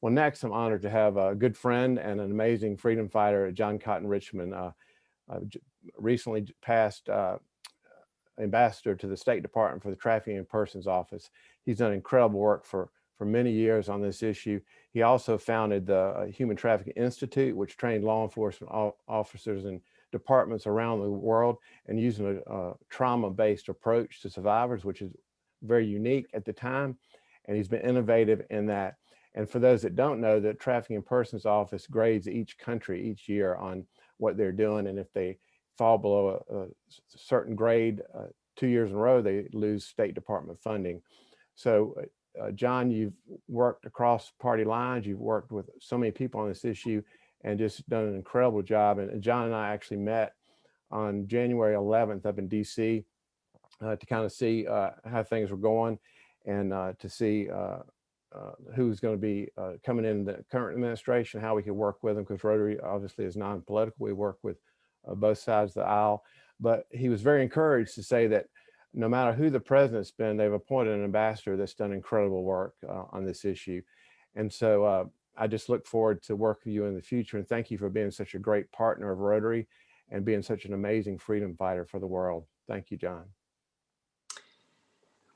Well, next, I'm honored to have a good friend and an amazing freedom fighter, John Cotton Richmond, recently passed Ambassador to the State Department for the Trafficking in Persons Office. He's done incredible work for many years on this issue. He also founded the Human Trafficking Institute, which trained law enforcement officers and departments around the world and using a trauma-based approach to survivors, which is very unique at the time. And he's been innovative in that. And for those that don't know, the Trafficking in Persons Office grades each country each year on what they're doing. And if they fall below a certain grade 2 years in a row, they lose State Department funding. So John, you've worked across party lines. You've worked with so many people on this issue and just done an incredible job. And John and I actually met on January 11th up in DC to kind of see how things were going and to see who's going to be coming in the current administration, how we could work with them, because Rotary obviously is non-political. We work with both sides of the aisle. But he was very encouraged to say that no matter who the president's been, they've appointed an ambassador that's done incredible work on this issue. And so I just look forward to work with you in the future. And thank you for being such a great partner of Rotary and being such an amazing freedom fighter for the world. Thank you, John.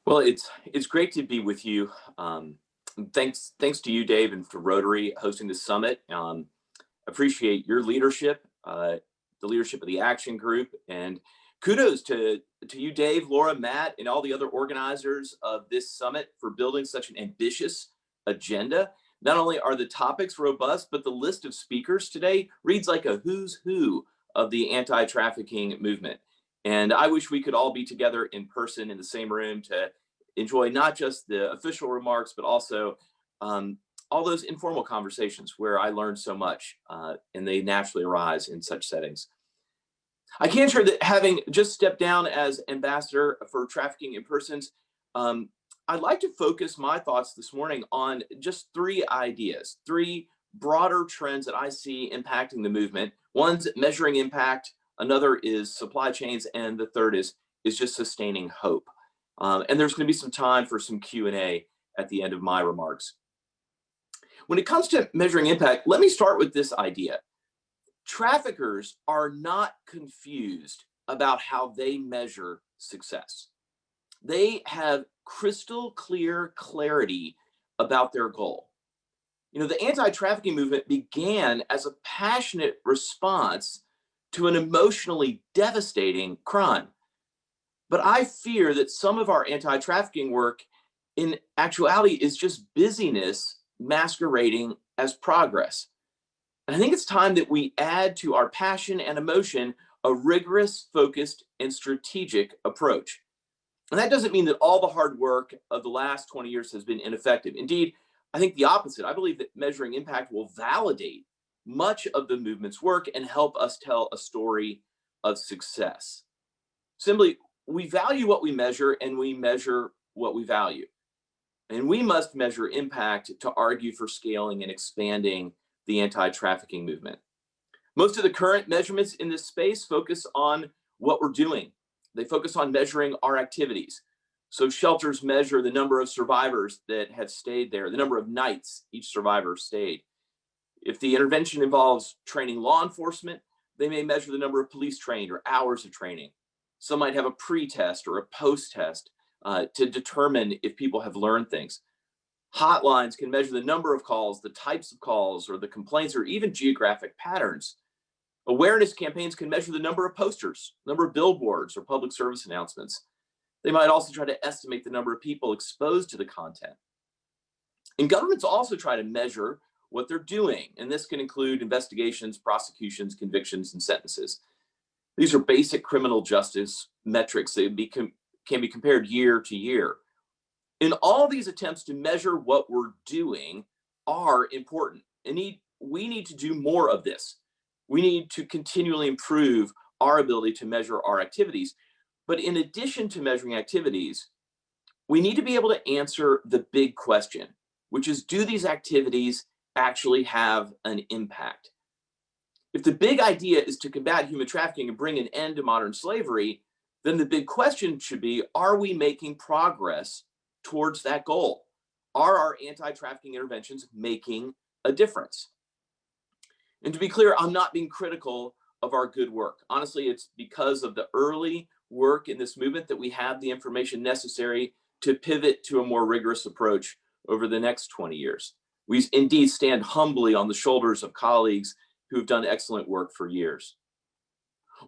Well, it's great to be with you. Thanks to you, Dave, and for Rotary hosting this summit. Appreciate your leadership, the leadership of the Action Group, and kudos to you, Dave, Laura, Matt, and all the other organizers of this summit for building such an ambitious agenda. Not only are the topics robust, but the list of speakers today reads like a who's who of the anti-trafficking movement. And I wish we could all be together in person in the same room to enjoy not just the official remarks, but also all those informal conversations where I learned so much, and they naturally arise in such settings. I can share that having just stepped down as ambassador for Trafficking in Persons, I'd like to focus my thoughts this morning on just three ideas, three broader trends that I see impacting the movement. One's measuring impact, another is supply chains, and the third is just sustaining hope. And there's going to be some time for some Q&A at the end of my remarks. When it comes to measuring impact, let me start with this idea. Traffickers are not confused about how they measure success. They have crystal clear clarity about their goal. You know, the anti-trafficking movement began as a passionate response to an emotionally devastating crime. But I fear that some of our anti-trafficking work in actuality is just busyness masquerading as progress. And I think it's time that we add to our passion and emotion a rigorous, focused, and strategic approach. And that doesn't mean that all the hard work of the last 20 years has been ineffective. Indeed, I think the opposite. I believe that measuring impact will validate much of the movement's work and help us tell a story of success. Simply, we value what we measure and we measure what we value. And we must measure impact to argue for scaling and expanding the anti-trafficking movement. Most of the current measurements in this space focus on what we're doing. They focus on measuring our activities. So shelters measure the number of survivors that have stayed there, the number of nights each survivor stayed. If the intervention involves training law enforcement, they may measure the number of police trained or hours of training. Some might have a pre-test or a post-test to determine if people have learned things. Hotlines can measure the number of calls, the types of calls, or the complaints, or even geographic patterns. Awareness campaigns can measure the number of posters, number of billboards, or public service announcements. They might also try to estimate the number of people exposed to the content. And governments also try to measure what they're doing, and this can include investigations, prosecutions, convictions, and sentences. These are basic criminal justice metrics that can be compared year to year. And all these attempts to measure what we're doing are important. And we need to do more of this. We need to continually improve our ability to measure our activities. But in addition to measuring activities, we need to be able to answer the big question, which is, do these activities actually have an impact? If the big idea is to combat human trafficking and bring an end to modern slavery, then the big question should be, are we making progress towards that goal? Are our anti-trafficking interventions making a difference? And to be clear, I'm not being critical of our good work. Honestly, it's because of the early work in this movement that we have the information necessary to pivot to a more rigorous approach over the next 20 years. We indeed stand humbly on the shoulders of colleagues who have done excellent work for years.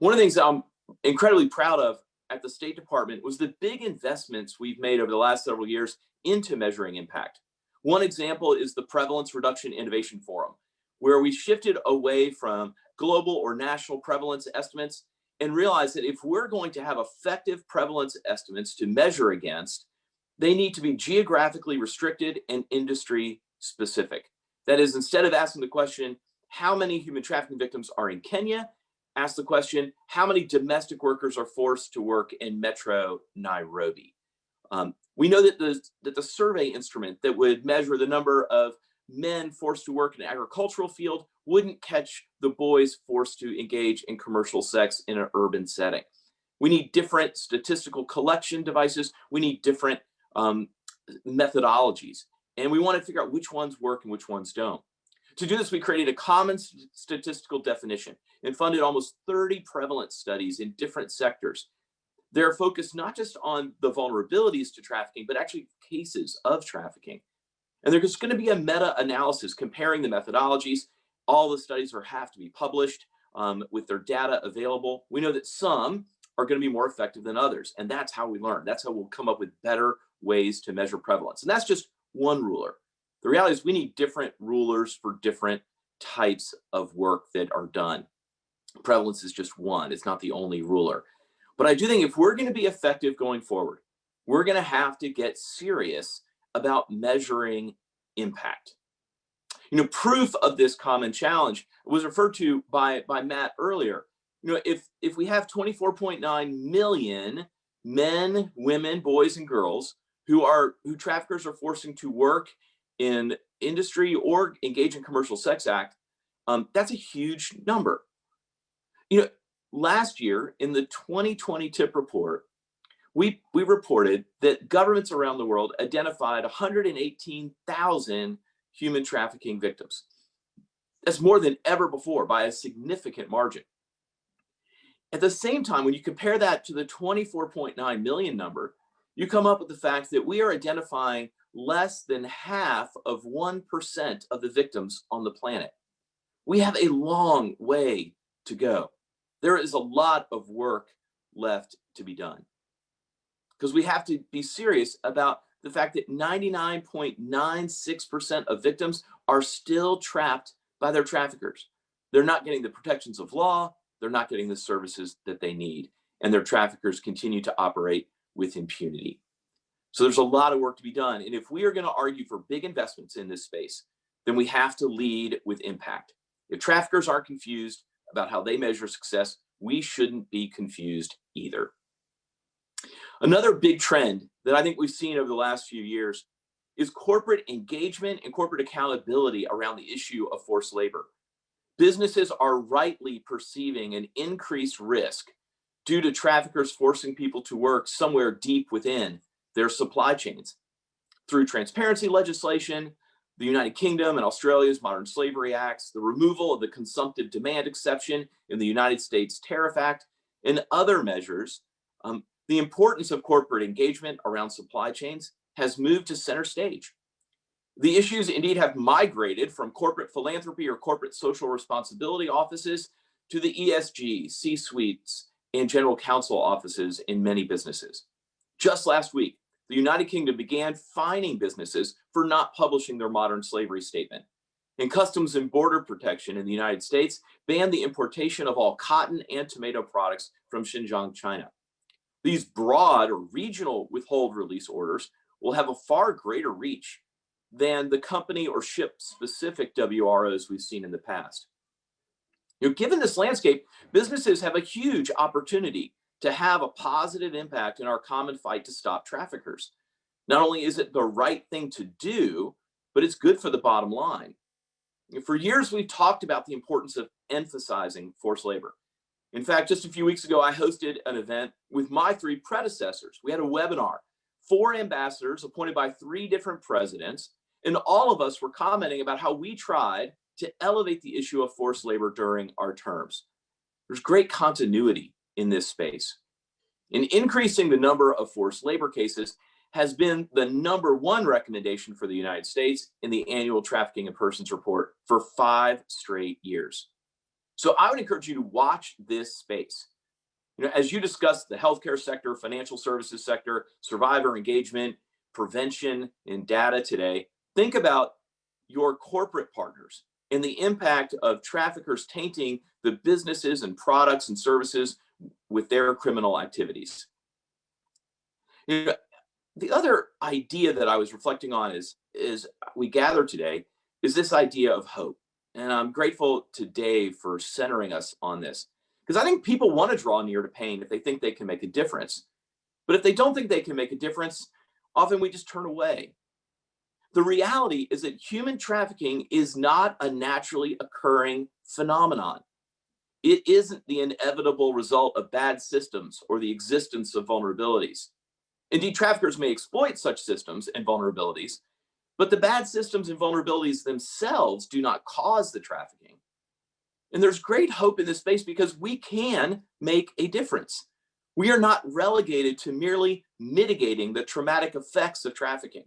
One of the things I'm incredibly proud of at the State Department was the big investments we've made over the last several years into measuring impact. One example is the Prevalence Reduction Innovation Forum, where we shifted away from global or national prevalence estimates and realized that if we're going to have effective prevalence estimates to measure against, they need to be geographically restricted and industry specific. That is, instead of asking the question, how many human trafficking victims are in Kenya, ask the question, how many domestic workers are forced to work in Metro Nairobi? We know that the survey instrument that would measure the number of men forced to work in an agricultural field wouldn't catch the boys forced to engage in commercial sex in an urban setting. We need different statistical collection devices. We need different methodologies. And we want to figure out which ones work and which ones don't. To do this, we created a common statistical definition and funded almost 30 prevalence studies in different sectors. They're focused not just on the vulnerabilities to trafficking, but actually cases of trafficking. And there's going to be a meta-analysis comparing the methodologies. All the studies have to be published with their data available. We know that some are going to be more effective than others, and that's how we learn. That's how we'll come up with better ways to measure prevalence. And that's just one ruler. The reality is we need different rulers for different types of work that are done. Prevalence is just one. It's not the only ruler. But I do think if we're going to be effective going forward, we're going to have to get serious about measuring impact. You know, proof of this common challenge was referred to by Matt earlier. You know, if we have 24.9 million men, women, boys, and girls who traffickers are forcing to work in industry or engage in commercial sex act, that's a huge number. You know, last year in the 2020 TIP report, we reported that governments around the world identified 118,000 human trafficking victims. That's more than ever before by a significant margin. At the same time, when you compare that to the 24.9 million number, you come up with the fact that we are identifying less than half of 1% of the victims on the planet. We have a long way to go. There is a lot of work left to be done, because we have to be serious about the fact that 99.96% of victims are still trapped by their traffickers. They're not getting the protections of law, they're not getting the services that they need, and their traffickers continue to operate with impunity. So there's a lot of work to be done. And if we are going to argue for big investments in this space, then we have to lead with impact. If traffickers aren't confused about how they measure success, we shouldn't be confused either. Another big trend that I think we've seen over the last few years is corporate engagement and corporate accountability around the issue of forced labor. Businesses are rightly perceiving an increased risk due to traffickers forcing people to work somewhere deep within their supply chains. Through transparency legislation, the United Kingdom and Australia's Modern Slavery Acts, the removal of the consumptive demand exception in the United States Tariff Act, and other measures, the importance of corporate engagement around supply chains has moved to center stage. The issues indeed have migrated from corporate philanthropy or corporate social responsibility offices to the ESG, C-suites, and general counsel offices in many businesses. Just last week, the United Kingdom began fining businesses for not publishing their modern slavery statement. And Customs and Border Protection in the United States banned the importation of all cotton and tomato products from Xinjiang, China. These broad or regional withhold release orders will have a far greater reach than the company or ship specific WROs we've seen in the past. You know, given this landscape, businesses have a huge opportunity to have a positive impact in our common fight to stop traffickers. Not only is it the right thing to do, but it's good for the bottom line. For years, we've talked about the importance of emphasizing forced labor. In fact, just a few weeks ago, I hosted an event with my three predecessors. We had a webinar 4 ambassadors appointed by 3 different presidents, and all of us were commenting about how we tried to elevate the issue of forced labor during our terms. There's great continuity in this space. And increasing the number of forced labor cases has been the #1 recommendation for the United States in the annual Trafficking in Persons report for 5 straight years. So I would encourage you to watch this space. As you discuss the healthcare sector, financial services sector, survivor engagement, prevention, and data today, think about your corporate partners and the impact of traffickers tainting the businesses and products and services with their criminal activities. The other idea that I was reflecting on is we gather today is this idea of hope. And I'm grateful to Dave for centering us on this, because I think people want to draw near to pain if they think they can make a difference. But if they don't think they can make a difference, often we just turn away. The reality is that human trafficking is not a naturally occurring phenomenon. It isn't the inevitable result of bad systems or the existence of vulnerabilities. Indeed, traffickers may exploit such systems and vulnerabilities, but the bad systems and vulnerabilities themselves do not cause the trafficking. And there's great hope in this space because we can make a difference. We are not relegated to merely mitigating the traumatic effects of trafficking.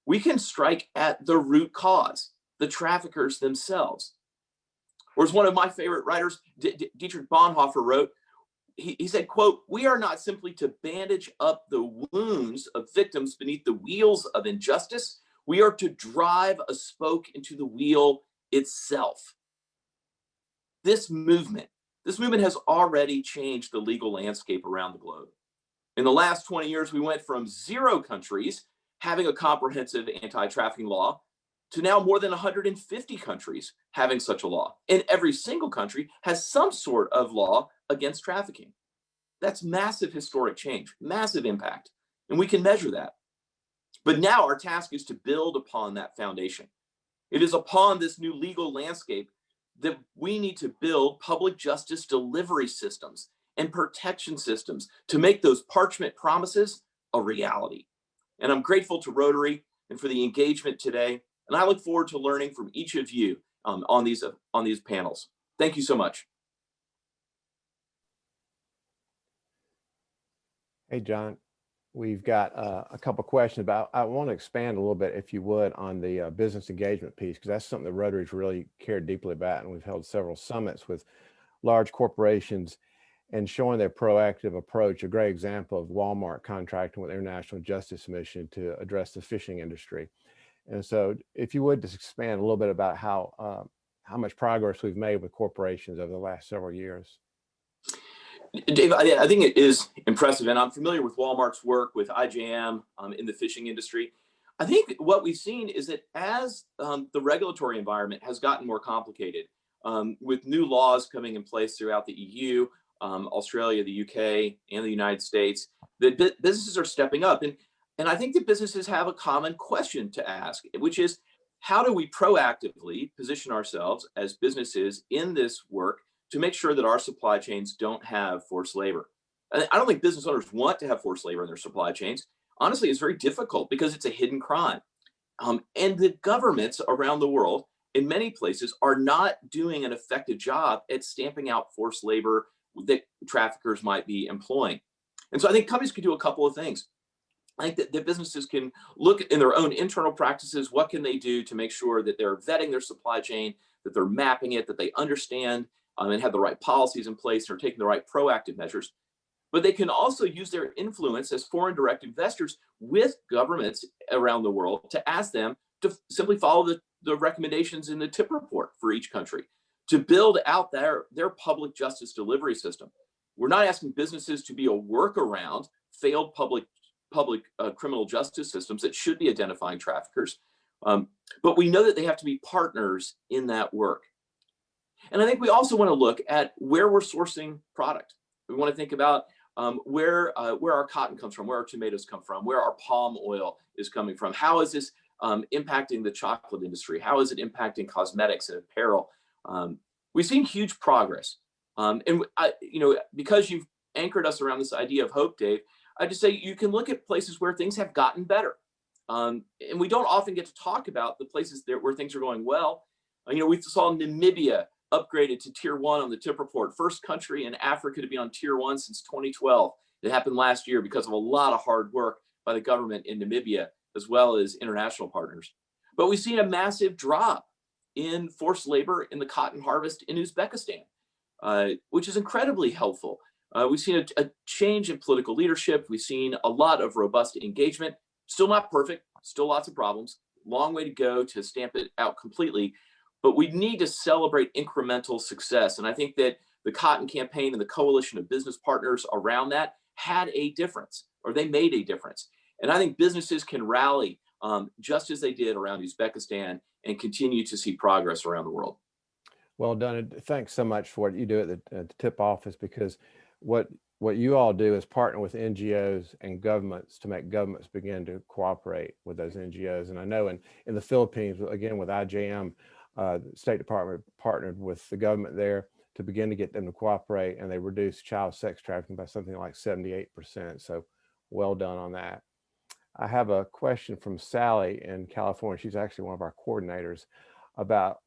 We can strike at the root cause, the traffickers themselves. Or as one of my favorite writers, Dietrich Bonhoeffer, wrote, he said, quote, "We are not simply to bandage up the wounds of victims beneath the wheels of injustice. We are to drive a spoke into the wheel itself." This movement has already changed the legal landscape around the globe. In the last 20 years, we went from 0 countries having a comprehensive anti-trafficking law to now more than 150 countries having such a law. And every single country has some sort of law against trafficking. That's massive historic change, massive impact, and we can measure that. But now our task is to build upon that foundation. It is upon this new legal landscape that we need to build public justice delivery systems and protection systems to make those parchment promises a reality. And I'm grateful to Rotary and for the engagement today. And I look forward to learning from each of you on these panels. Thank you so much. Hey, John, we've got a couple of questions about, I want to expand a little bit, if you would, on the business engagement piece, because that's something that Rotary's really cared deeply about. And we've held several summits with large corporations and showing their proactive approach. A great example of Walmart contracting with International Justice Mission to address the fishing industry. And so if you would just expand a little bit about how much progress we've made with corporations over the last several years. Dave, I think it is impressive, and I'm familiar with Walmart's work with IJM in the fishing industry. I think what we've seen is that as the regulatory environment has gotten more complicated, with new laws coming in place throughout the EU, Australia, the UK, and the United States, that businesses are stepping up. And I think that businesses have a common question to ask, which is, how do we proactively position ourselves as businesses in this work to make sure that our supply chains don't have forced labor? I don't think business owners want to have forced labor in their supply chains. Honestly, it's very difficult because it's a hidden crime. And the governments around the world, in many places, are not doing an effective job at stamping out forced labor that traffickers might be employing. And so I think companies can do a couple of things. I think that businesses can look in their own internal practices. What can they do to make sure that they're vetting their supply chain, that they're mapping it, that they understand and have the right policies in place, or taking the right proactive measures? But they can also use their influence as foreign direct investors with governments around the world to ask them to simply follow the recommendations in the TIP report for each country, to build out their public justice delivery system. We're not asking businesses to be a workaround failed public criminal justice systems that should be identifying traffickers. But we know that they have to be partners in that work. And I think we also want to look at where we're sourcing product. We want to think about where our cotton comes from, where our tomatoes come from, where our palm oil is coming from. How is this impacting the chocolate industry? How is it impacting cosmetics and apparel? We've seen huge progress. Because you've anchored us around this idea of hope, Dave, I just say you can look at places where things have gotten better. And we don't often get to talk about the places where things are going well. We saw Namibia upgraded to tier 1 on the TIP report, first country in Africa to be on tier 1 since 2012. It happened last year because of a lot of hard work by the government in Namibia, as well as international partners. But we've seen a massive drop in forced labor in the cotton harvest in Uzbekistan, which is incredibly helpful. We've seen a change in political leadership. We've seen a lot of robust engagement. Still not perfect, still lots of problems. Long way to go to stamp it out completely. But we need to celebrate incremental success. And I think that the Cotton Campaign and the coalition of business partners around that had a difference, or they made a difference. And I think businesses can rally just as they did around Uzbekistan and continue to see progress around the world. Well done. Thanks so much for what you do at the TIP office, because what you all do is partner with NGOs and governments to make governments begin to cooperate with those NGOs. And I know in the Philippines, again, with IJM, the State Department partnered with the government there to begin to get them to cooperate, and they reduced child sex trafficking by something like 78%. So well done on that. I have a question from Sally in California. She's actually one of our coordinators about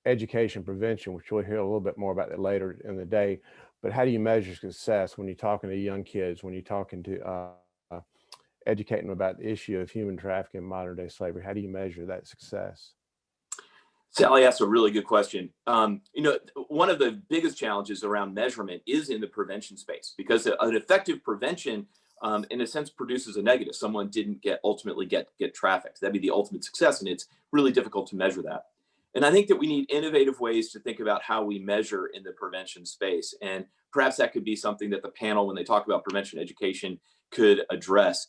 education prevention, which we'll hear a little bit more about that later in the day. But how do you measure success when you're talking to young kids, when you're talking to educating them about the issue of human trafficking and modern day slavery? How do you measure that success? Sally asked a really good question. One of the biggest challenges around measurement is in the prevention space, because an effective prevention, in a sense, produces a negative. Someone didn't ultimately get trafficked. That'd be the ultimate success, and it's really difficult to measure that. And I think that we need innovative ways to think about how we measure in the prevention space. And perhaps that could be something that the panel, when they talk about prevention education, could address.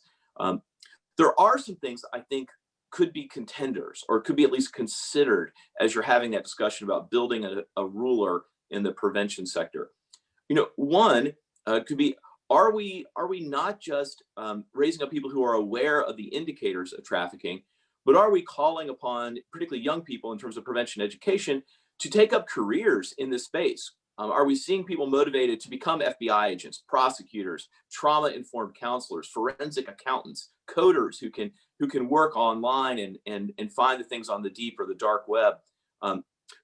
There are some things I think could be contenders, or could be at least considered as you're having that discussion about building a ruler in the prevention sector. One could be, are we not just raising up people who are aware of the indicators of trafficking, but are we calling upon particularly young people in terms of prevention education to take up careers in this space? Are we seeing people motivated to become FBI agents, prosecutors, trauma-informed counselors, forensic accountants, coders who can work online and find the things on the deep or the dark web? I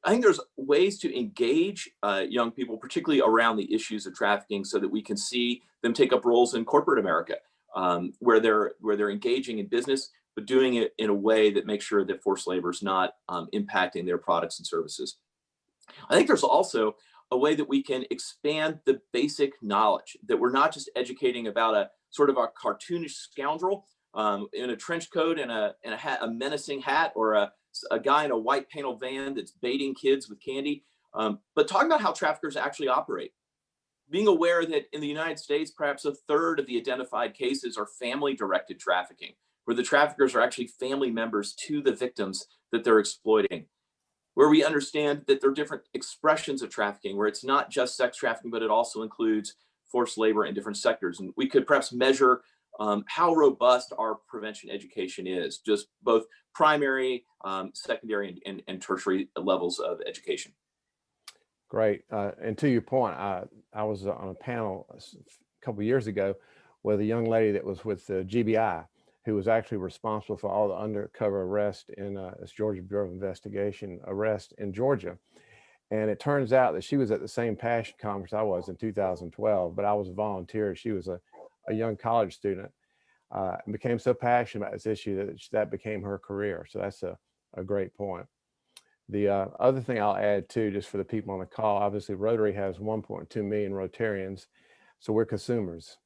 think there's ways to engage young people, particularly around the issues of trafficking, so that we can see them take up roles in corporate America, where they're engaging in business, but doing it in a way that makes sure that forced labor is not impacting their products and services. I think there's also a way that we can expand the basic knowledge, that we're not just educating about a sort of a cartoonish scoundrel in a trench coat and a menacing hat, or a guy in a white panel van that's baiting kids with candy, but talking about how traffickers actually operate. Being aware that in the United States, perhaps a third of the identified cases are family-directed trafficking, where the traffickers are actually family members to the victims that they're exploiting. Where we understand that there are different expressions of trafficking, where it's not just sex trafficking, but it also includes forced labor in different sectors. And we could perhaps measure how robust our prevention education is, just both primary, secondary, and tertiary levels of education. Great. And to your point, I was on a panel a couple of years ago with a young lady that was with the GBI, who was actually responsible for all the undercover arrest in this Georgia Bureau of Investigation arrest in Georgia. And it turns out that she was at the same passion conference I was in 2012, but I was a volunteer. She was a young college student, and became so passionate about this issue that became her career. So that's a great point. The other thing I'll add too, just for the people on the call, obviously Rotary has 1.2 million Rotarians, so we're consumers,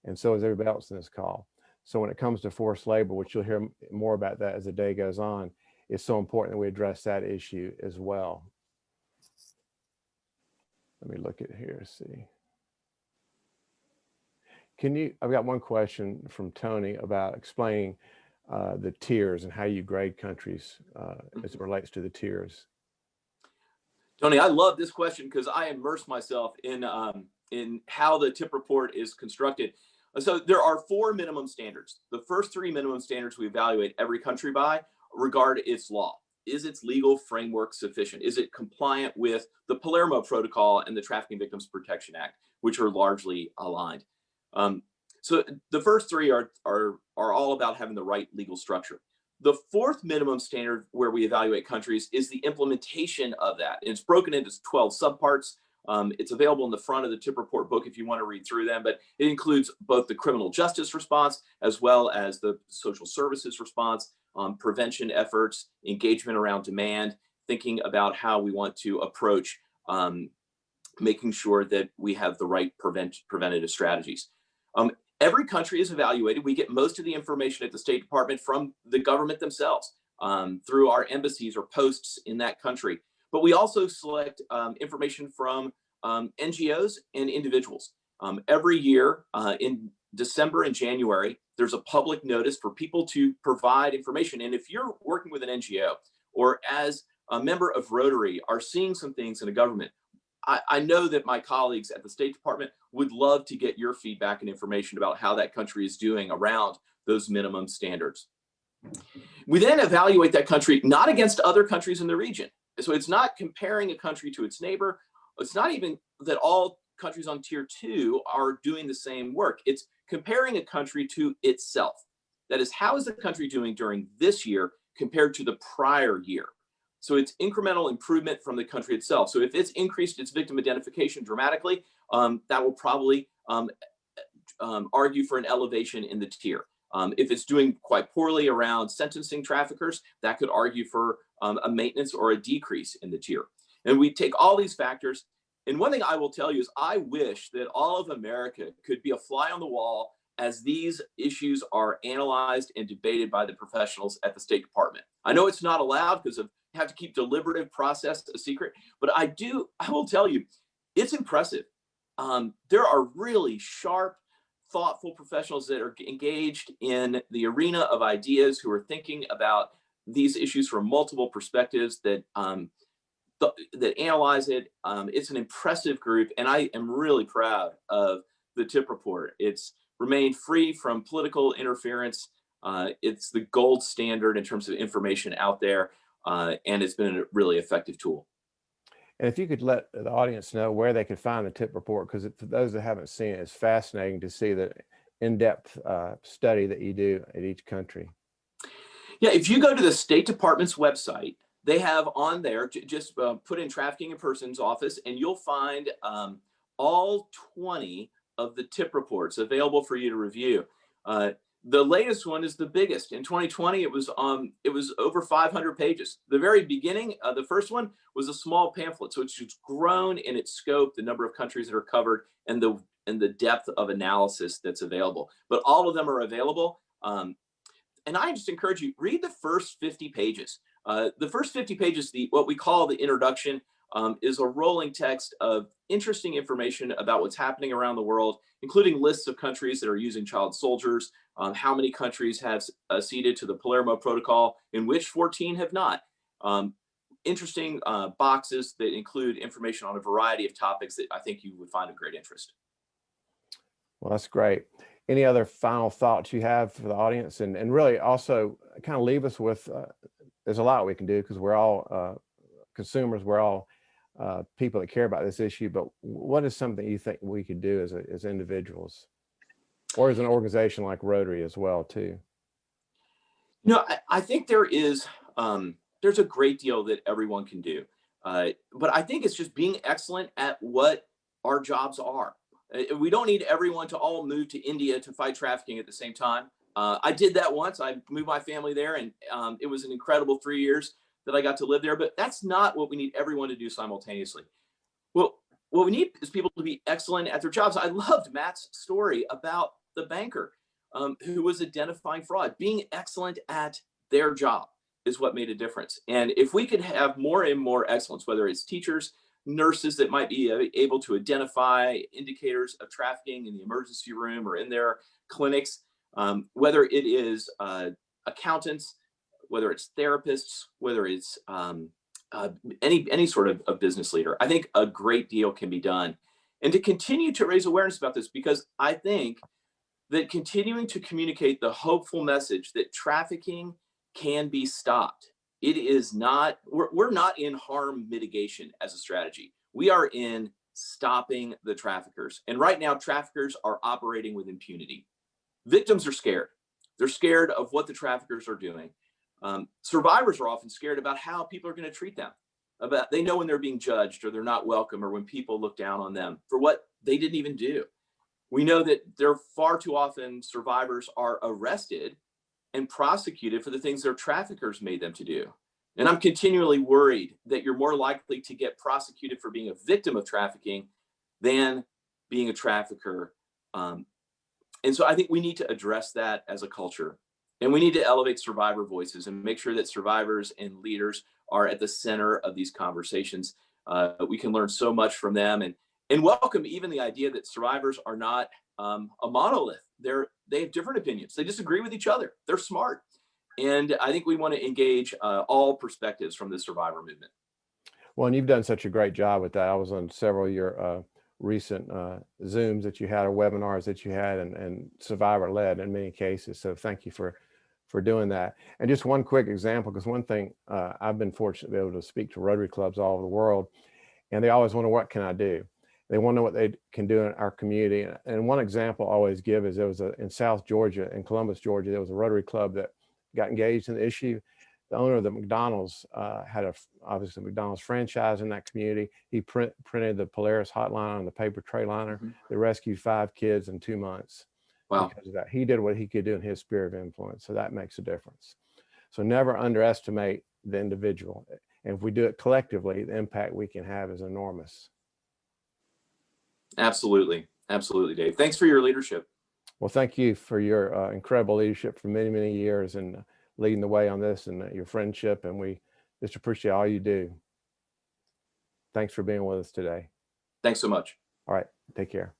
and so is everybody else in this call. So when it comes to forced labor, which you'll hear more about that as the day goes on, it's so important that we address that issue as well. Let me look at here, see. I've got one question from Tony about explaining the tiers and how you grade countries as it relates to the tiers. Tony, I love this question because I immerse myself in how the TIP report is constructed. So there are 4 minimum standards. The first 3 minimum standards we evaluate every country by regard its law. Is its legal framework sufficient? Is it compliant with the Palermo Protocol and the Trafficking Victims Protection Act, which are largely aligned? So the first three are all about having the right legal structure. The fourth minimum standard where we evaluate countries is the implementation of that. And it's broken into 12 subparts. It's available in the front of the tip report book if you want to read through them, but it includes both the criminal justice response as well as the social services response, prevention efforts, engagement around demand, thinking about how we want to approach making sure that we have the right preventative strategies. Every country is evaluated. We get most of the information at the State Department from the government themselves through our embassies or posts in that country. But we also select information from NGOs and individuals. Every year in December and January, there's a public notice for people to provide information. And if you're working with an NGO or as a member of Rotary are seeing some things in the government, I know that my colleagues at the State Department would love to get your feedback and information about how that country is doing around those minimum standards. We then evaluate that country not against other countries in the region. So it's not comparing a country to its neighbor. It's not even that all countries on tier 2 are doing the same work. It's comparing a country to itself. That is, how is the country doing during this year compared to the prior year? So it's incremental improvement from the country itself. So if it's increased its victim identification dramatically, that will probably argue for an elevation in the tier. If it's doing quite poorly around sentencing traffickers, that could argue for a maintenance or a decrease in the tier. And we take all these factors. And one thing I will tell you is I wish that all of America could be a fly on the wall as these issues are analyzed and debated by the professionals at the State Department. I know it's not allowed because of have to keep deliberative process a secret, but I will tell you, it's impressive. There are really sharp, thoughtful professionals that are engaged in the arena of ideas who are thinking about these issues from multiple perspectives that analyze it. It's an impressive group, and I am really proud of the TIP report. It's remained free from political interference. It's the gold standard in terms of information out there, and it's been a really effective tool. And if you could let the audience know where they could find the TIP report, because for those that haven't seen it, it's fascinating to see the in-depth study that you do at each country. Yeah, if you go to the State Department's website, they have on there, just put in Trafficking in Persons Office, and you'll find all 20 of the TIP reports available for you to review. The latest one is the biggest. In 2020, it was over 500 pages. The very beginning, the first one was a small pamphlet, so it's just grown in its scope, the number of countries that are covered, and the depth of analysis that's available. But all of them are available. And I just encourage you, read the first 50 pages. The first 50 pages, what we call the introduction, is a rolling text of interesting information about what's happening around the world, including lists of countries that are using child soldiers, how many countries have acceded to the Palermo Protocol, in which 14 have not. Interesting boxes that include information on a variety of topics that I think you would find of great interest. Well, that's great. Any other final thoughts you have for the audience? And really also kind of leave us with, there's a lot we can do because we're all consumers, we're all people that care about this issue, but what is something you think we could do as individuals or as an organization like Rotary as well too? I think there's a great deal that everyone can do, but I think it's just being excellent at what our jobs are. We don't need everyone to all move to India to fight trafficking at the same time. I did that once. I moved my family there, and it was an incredible 3 years that I got to live there, but that's not what we need everyone to do simultaneously. Well, what we need is people to be excellent at their jobs. I loved Matt's story about the banker who was identifying fraud. Being excellent at their job is what made a difference. And if we could have more and more excellence, whether it's teachers, nurses that might be able to identify indicators of trafficking in the emergency room or in their clinics, whether it is accountants, whether it's therapists, whether it's any sort of business leader, I think a great deal can be done. And to continue to raise awareness about this, because I think that continuing to communicate the hopeful message that trafficking can be stopped. It is not, we're not in harm mitigation as a strategy. We are in stopping the traffickers. And right now, traffickers are operating with impunity. Victims are scared. They're scared of what the traffickers are doing. Survivors are often scared about how people are going to treat them. They know when they're being judged, or they're not welcome, or when people look down on them for what they didn't even do. We know that there are far too often survivors are arrested and prosecuted for the things their traffickers made them to do. And I'm continually worried that you're more likely to get prosecuted for being a victim of trafficking than being a trafficker. And so I think we need to address that as a culture. And we need to elevate survivor voices and make sure that survivors and leaders are at the center of these conversations. We can learn so much from them, and welcome even the idea that survivors are not a monolith. They have different opinions. They disagree with each other. They're smart. And I think we want to engage all perspectives from the survivor movement. Well, and you've done such a great job with that. I was on several of your recent Zooms that you had, or webinars that you had, and survivor led in many cases. So thank you for doing that. And just one quick example, because one thing, I've been fortunate to be able to speak to Rotary clubs all over the world, and they always wonder, what can I do? They want to know what they can do in our community. And one example I always give is, there was in South Georgia, in Columbus, Georgia, there was a Rotary club that got engaged in the issue. The owner of the McDonald's had obviously McDonald's franchise in that community. He printed the Polaris hotline on the paper tray liner. Mm-hmm. They rescued 5 kids in 2 months. Wow. Because of that. He did what he could do in his sphere of influence. So that makes a difference. So never underestimate the individual. And if we do it collectively, the impact we can have is enormous. Absolutely. Absolutely, Dave. Thanks for your leadership. Well, thank you for your incredible leadership for many, many years, and leading the way on this, and your friendship. And we just appreciate all you do. Thanks for being with us today. Thanks so much. All right. Take care.